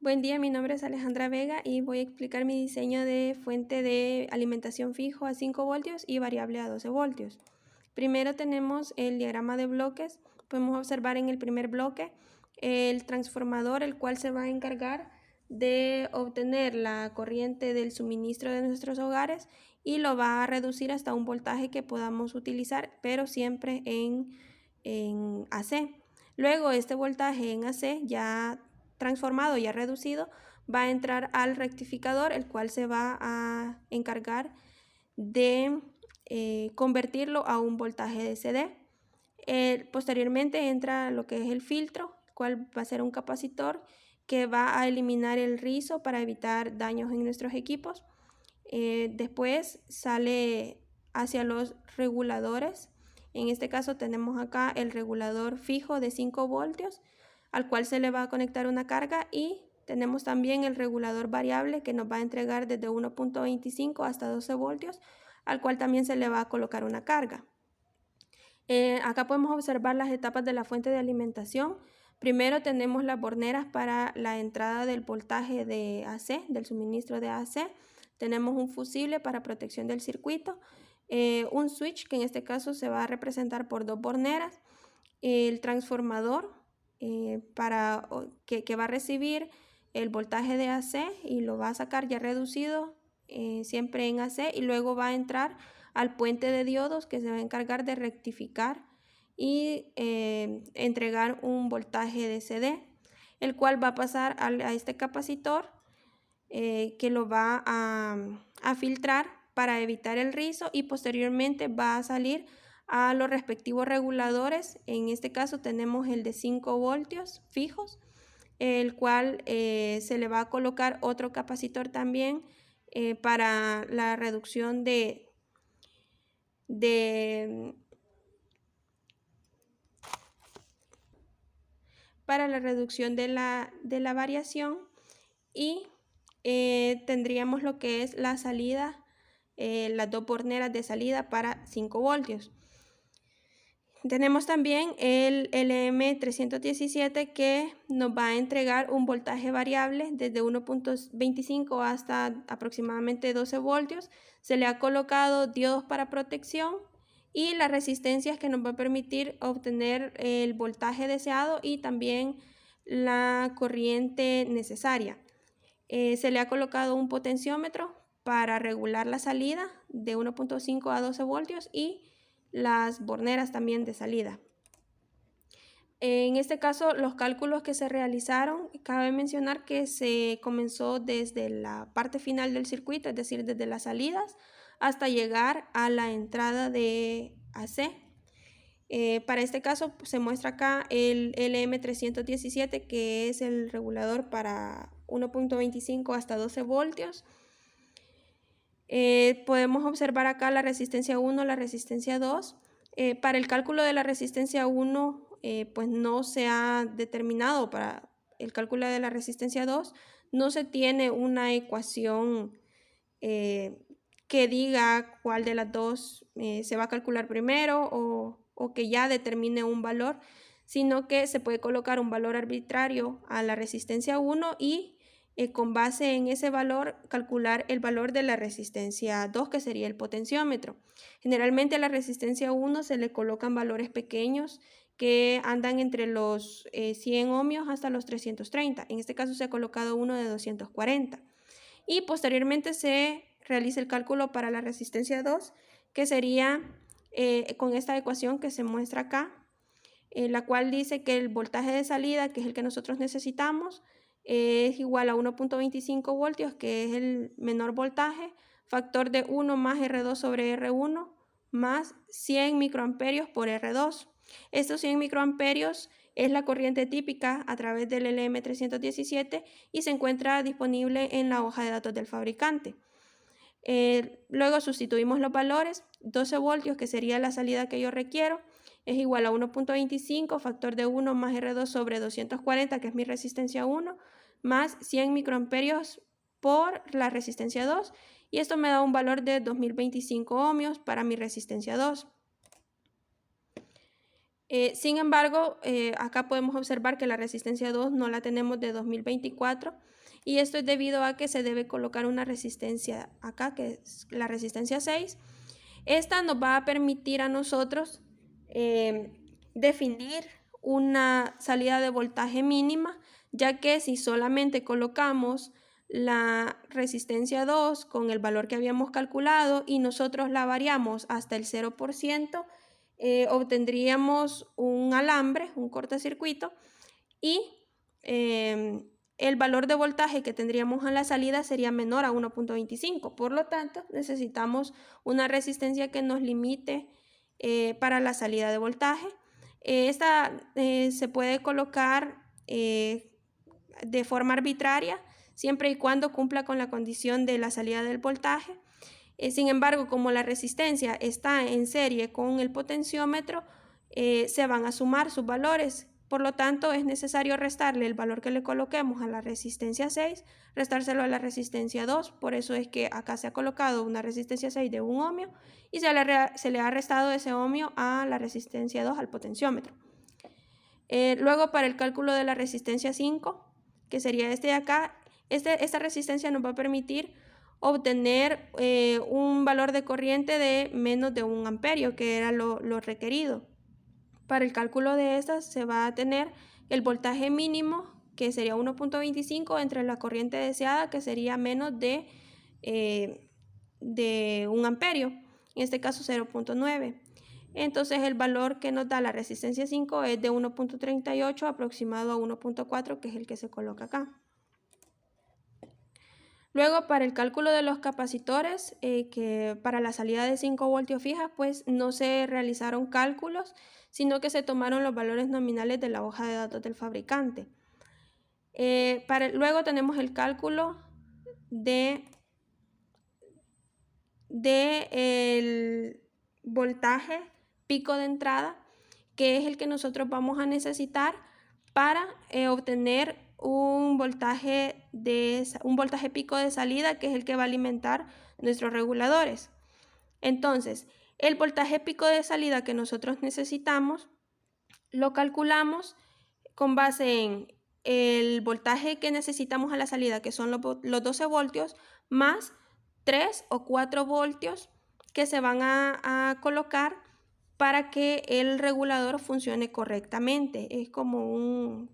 Buen día, mi nombre es Alejandra Vega y voy a explicar mi diseño de fuente de alimentación fijo a 5 voltios y variable a 12 voltios. Primero tenemos el diagrama de bloques. Podemos observar en el primer bloque el transformador, el cual se va a encargar de obtener la corriente del suministro de nuestros hogares y lo va a reducir hasta un voltaje que podamos utilizar, pero siempre en AC. Luego este voltaje en AC ya transformado, ya reducido, va a entrar al rectificador, el cual se va a encargar de convertirlo a un voltaje de CD. Posteriormente entra lo que es el filtro, el cual va a ser un capacitor que va a eliminar el rizo para evitar daños en nuestros equipos. Después sale hacia los reguladores. En este caso tenemos acá el regulador fijo de 5 voltios al cual se le va a conectar una carga, y tenemos también el regulador variable que nos va a entregar desde 1.25 hasta 12 voltios al cual también se le va a colocar una carga. Acá podemos observar las etapas de la fuente de alimentación. Primero tenemos las borneras para la entrada del voltaje de AC, del suministro de AC. Tenemos un fusible para protección del circuito, un switch que en este caso se va a representar por 2 borneras, el transformador que va a recibir el voltaje de AC y lo va a sacar ya reducido siempre en AC, y luego va a entrar al puente de diodos que se va a encargar de rectificar y entregar un voltaje de CD, el cual va a pasar a este capacitor que lo va a filtrar para evitar el rizo, y posteriormente va a salir a los respectivos reguladores. En este caso tenemos el de 5 voltios fijos, el cual se le va a colocar otro capacitor también para la reducción para la reducción de la variación, y tendríamos lo que es la salida, las 2 borneras de salida para 5 voltios. Tenemos también el LM317 que nos va a entregar un voltaje variable desde 1.25 hasta aproximadamente 12 voltios. Se le ha colocado diodos para protección y las resistencias que nos va a permitir obtener el voltaje deseado y también la corriente necesaria. Se le ha colocado un potenciómetro para regular la salida de 1.5 a 12 voltios y las borneras también de salida. En este caso, los cálculos que se realizaron, cabe mencionar que se comenzó desde la parte final del circuito, es decir, desde las salidas hasta llegar a la entrada de AC. Para este caso se muestra acá el LM317, que es el regulador para 1.25 hasta 12 voltios. Podemos observar acá la resistencia 1, la resistencia 2. Para el cálculo de la resistencia 1, pues no se ha determinado. Para el cálculo de la resistencia 2 no se tiene una ecuación que diga cuál de las dos se va a calcular primero o que ya determine un valor, sino que se puede colocar un valor arbitrario a la resistencia 1 y con base en ese valor calcular el valor de la resistencia 2, que sería el potenciómetro. Generalmente a la resistencia 1 se le colocan valores pequeños que andan entre los 100 ohmios hasta los 330. En este caso se ha colocado uno de 240. Y posteriormente se realiza el cálculo para la resistencia 2, que sería con esta ecuación que se muestra acá, la cual dice que el voltaje de salida, que es el que nosotros necesitamos, es igual a 1.25 voltios, que es el menor voltaje, factor de 1 más R2 sobre R1 más 100 microamperios por R2. Estos 100 microamperios es la corriente típica a través del LM317 y se encuentra disponible en la hoja de datos del fabricante. Luego sustituimos los valores. 12 voltios, que sería la salida que yo requiero, es igual a 1.25, factor de 1 más R2 sobre 240, que es mi resistencia 1, más 100 microamperios por la resistencia 2, y esto me da un valor de 2025 ohmios para mi resistencia 2. Sin embargo, acá podemos observar que la resistencia 2 no la tenemos de 2024 y esto es debido a que se debe colocar una resistencia acá, que es la resistencia 6. Esta nos va a permitir a nosotros definir una salida de voltaje mínima, ya que si solamente colocamos la resistencia 2 con el valor que habíamos calculado y nosotros la variamos hasta el 0%, obtendríamos un alambre, un cortocircuito, y el valor de voltaje que tendríamos a la salida sería menor a 1.25. Por lo tanto, necesitamos una resistencia que nos limite para la salida de voltaje. Esta se puede colocar de forma arbitraria, siempre y cuando cumpla con la condición de la salida del voltaje. Sin embargo, como la resistencia está en serie con el potenciómetro, se van a sumar sus valores. Por lo tanto, es necesario restarle el valor que le coloquemos a la resistencia 6, restárselo a la resistencia 2. Por eso es que acá se ha colocado una resistencia 6 de 1 ohmio y se le ha restado ese ohmio a la resistencia 2 al potenciómetro. Luego, para el cálculo de la resistencia 5, que sería este de acá, esta resistencia nos va a permitir obtener un valor de corriente de menos de 1 amperio, que era lo requerido. Para el cálculo de estas se va a tener el voltaje mínimo, que sería 1.25, entre la corriente deseada, que sería menos de 1 amperio, en este caso 0.9. Entonces el valor que nos da la resistencia 5 es de 1.38 aproximado a 1.4, que es el que se coloca acá. Luego, para el cálculo de los capacitores, que para la salida de 5 voltios fija, pues no se realizaron cálculos, sino que se tomaron los valores nominales de la hoja de datos del fabricante. Luego tenemos el cálculo el voltaje pico de entrada, que es el que nosotros vamos a necesitar para obtener un voltaje pico de salida, que es el que va a alimentar nuestros reguladores. Entonces, el voltaje pico de salida que nosotros necesitamos lo calculamos con base en el voltaje que necesitamos a la salida, que son los 12 voltios, más 3 o 4 voltios que se van a colocar para que el regulador funcione correctamente. Es como un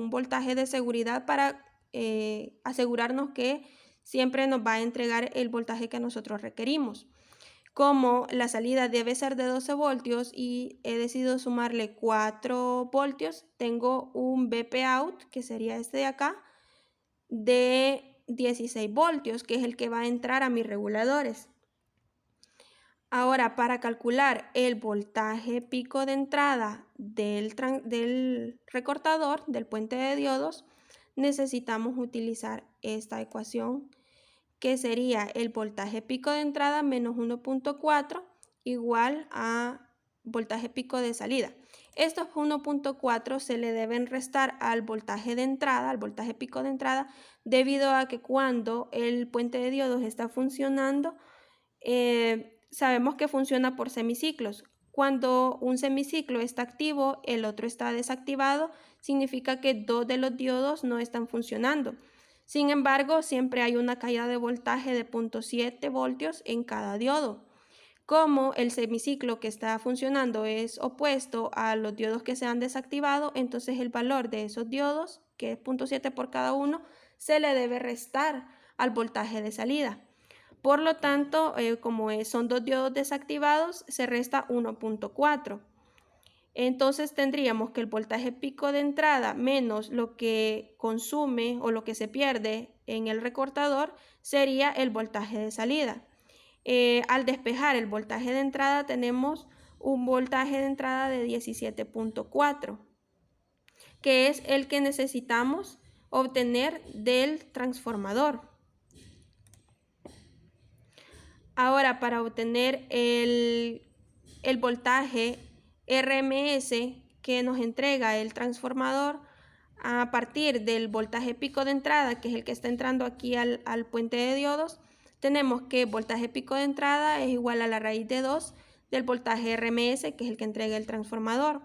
voltaje de seguridad para asegurarnos que siempre nos va a entregar el voltaje que nosotros requerimos. Como la salida debe ser de 12 voltios y he decidido sumarle 4 voltios, tengo un BP out, que sería este de acá, de 16 voltios, que es el que va a entrar a mis reguladores. Ahora, para calcular el voltaje pico de entrada del recortador, del puente de diodos, necesitamos utilizar esta ecuación, que sería el voltaje pico de entrada menos 1.4 igual a voltaje pico de salida. Estos 1.4 se le deben restar al voltaje de entrada, al voltaje pico de entrada, debido a que cuando el puente de diodos está funcionando, sabemos que funciona por semiciclos. Cuando un semiciclo está activo, el otro está desactivado, significa que dos de los diodos no están funcionando. Sin embargo, siempre hay una caída de voltaje de 0.7 voltios en cada diodo. Como el semiciclo que está funcionando es opuesto a los diodos que se han desactivado, entonces el valor de esos diodos, que es 0.7 por cada uno, se le debe restar al voltaje de salida. Por lo tanto, como son dos diodos desactivados, se resta 1.4. Entonces tendríamos que el voltaje pico de entrada menos lo que consume o lo que se pierde en el recortador sería el voltaje de salida. Al despejar el voltaje de entrada tenemos un voltaje de entrada de 17.4, que es el que necesitamos obtener del transformador. Ahora, para obtener el voltaje RMS que nos entrega el transformador a partir del voltaje pico de entrada, que es el que está entrando aquí al puente de diodos, tenemos que el voltaje pico de entrada es igual a la raíz de 2 del voltaje RMS, que es el que entrega el transformador.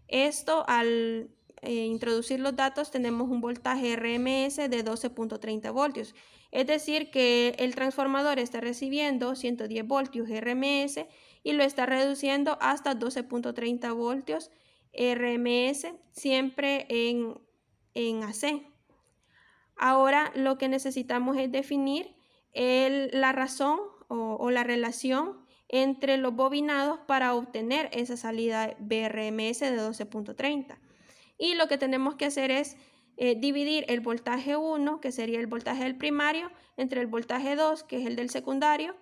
Esto al introducir los datos tenemos un voltaje RMS de 12.30 voltios. Es decir que el transformador está recibiendo 110 voltios RMS y lo está reduciendo hasta 12.30 voltios RMS, siempre en AC. Ahora lo que necesitamos es definir la razón o la relación entre los bobinados para obtener esa salida BRMS de 12.30. Y lo que tenemos que hacer es dividir el voltaje 1, que sería el voltaje del primario, entre el voltaje 2, que es el del secundario,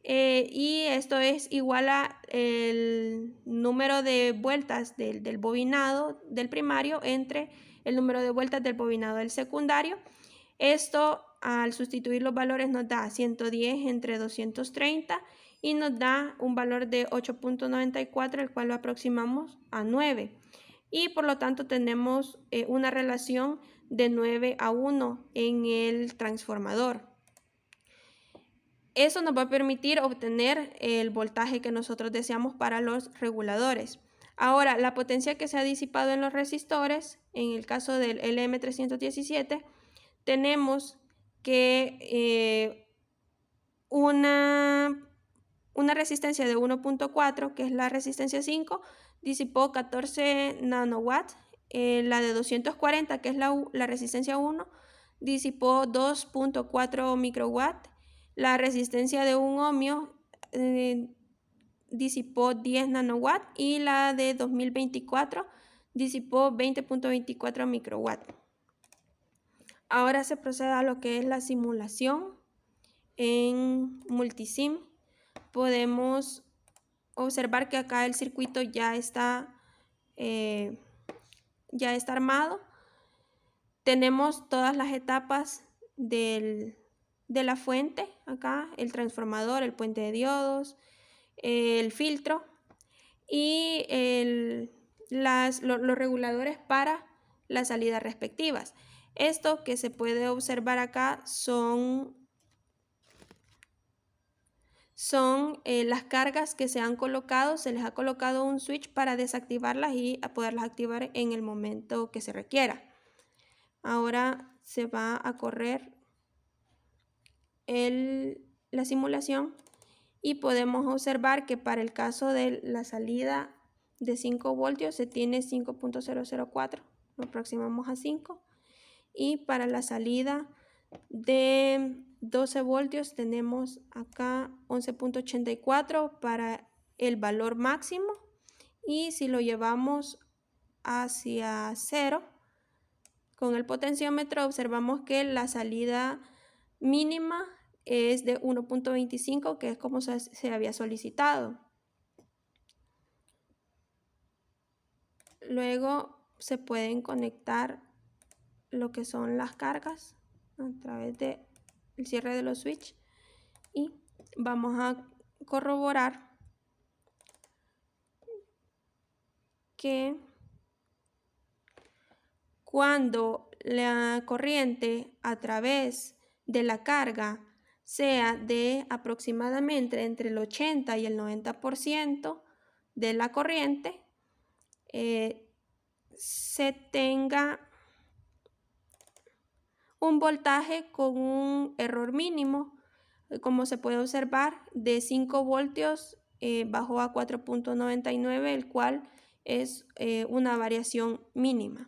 y esto es igual a el número de vueltas del bobinado del primario entre el número de vueltas del bobinado del secundario. Esto al sustituir los valores nos da 110 entre 230 y nos da un valor de 8.94, el cual lo aproximamos a 9. Y por lo tanto tenemos una relación de 9 a 1 en el transformador. Eso nos va a permitir obtener el voltaje que nosotros deseamos para los reguladores. Ahora, la potencia que se ha disipado en los resistores, en el caso del LM317, tenemos que una resistencia de 1.4, que es la resistencia 5, disipó 14 nanowatts. La de 240, que es la resistencia 1, disipó 2.4 microwatts. La resistencia de 1 ohmio disipó 10 nanowatts y la de 2024 disipó 20.24 microwatts. Ahora se procede a lo que es la simulación en Multisim. Podemos observar que acá el circuito ya está armado. Tenemos todas las etapas de la fuente, acá el transformador, el puente de diodos, el filtro y los reguladores para las salidas respectivas. Esto que se puede observar acá son las cargas que se han colocado. Se les ha colocado un switch para desactivarlas y a poderlas activar en el momento que se requiera. Ahora se va a correr la simulación y podemos observar que para el caso de la salida de 5 voltios se tiene 5.004, lo aproximamos a 5, y para la salida de 12 voltios tenemos acá 11.84 para el valor máximo, y si lo llevamos hacia 0 con el potenciómetro observamos que la salida mínima es de 1.25, que es como se había solicitado. Luego se pueden conectar lo que son las cargas a través del cierre de los switches y vamos a corroborar que cuando la corriente a través de la carga sea de aproximadamente entre el 80 y el 90% de la corriente, se tenga un voltaje con un error mínimo, como se puede observar, de 5 voltios bajó a 4.99, el cual es una variación mínima.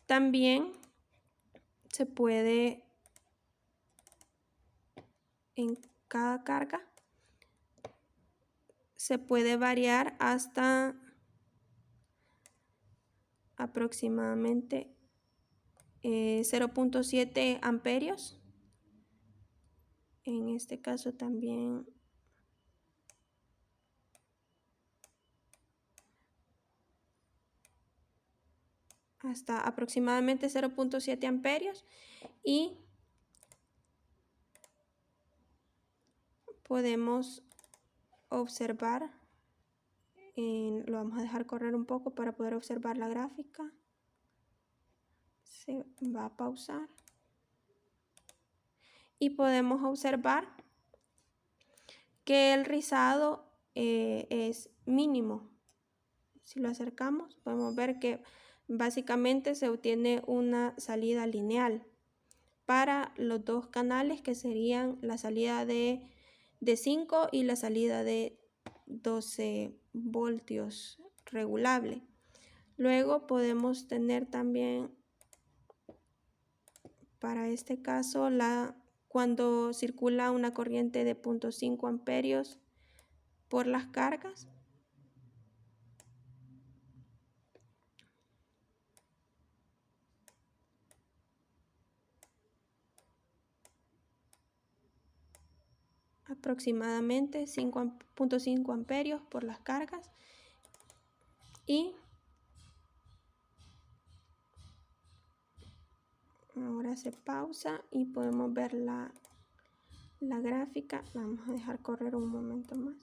También se puede, en cada carga, se puede variar hasta aproximadamente 0.7 amperios. En este caso también hasta aproximadamente 0.7 amperios, y podemos observar, lo vamos a dejar correr un poco para poder observar la gráfica. Se va a pausar y podemos observar que el rizado es mínimo, Si lo acercamos, podemos ver que básicamente se obtiene una salida lineal para los dos canales, que serían la salida de 5 y la salida de 12 voltios regulable. Luego podemos tener también, para este caso, cuando circula una corriente de 0.5 amperios por las cargas. Aproximadamente 5.5 amperios por las cargas. Y ahora se pausa y podemos ver la gráfica. Vamos a dejar correr un momento más.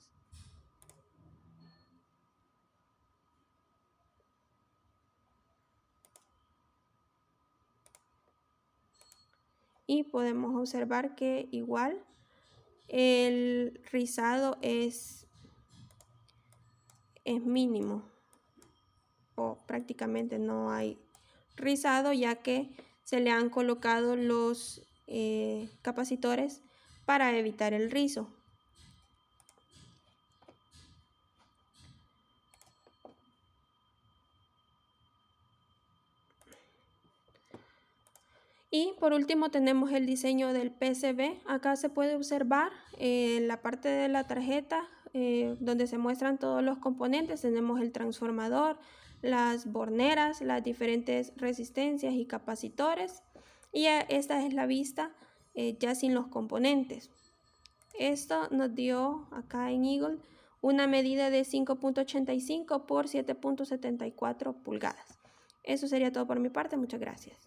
Y podemos observar que igual el rizado es mínimo, o prácticamente no hay rizado, ya que se le han colocado los capacitores para evitar el rizo. Y por último tenemos el diseño del PCB. Acá se puede observar la parte de la tarjeta donde se muestran todos los componentes. Tenemos el transformador, las borneras, las diferentes resistencias y capacitores. Y esta es la vista ya sin los componentes. Esto nos dio acá en Eagle una medida de 5.85 por 7.74 pulgadas. Eso sería todo por mi parte. Muchas gracias.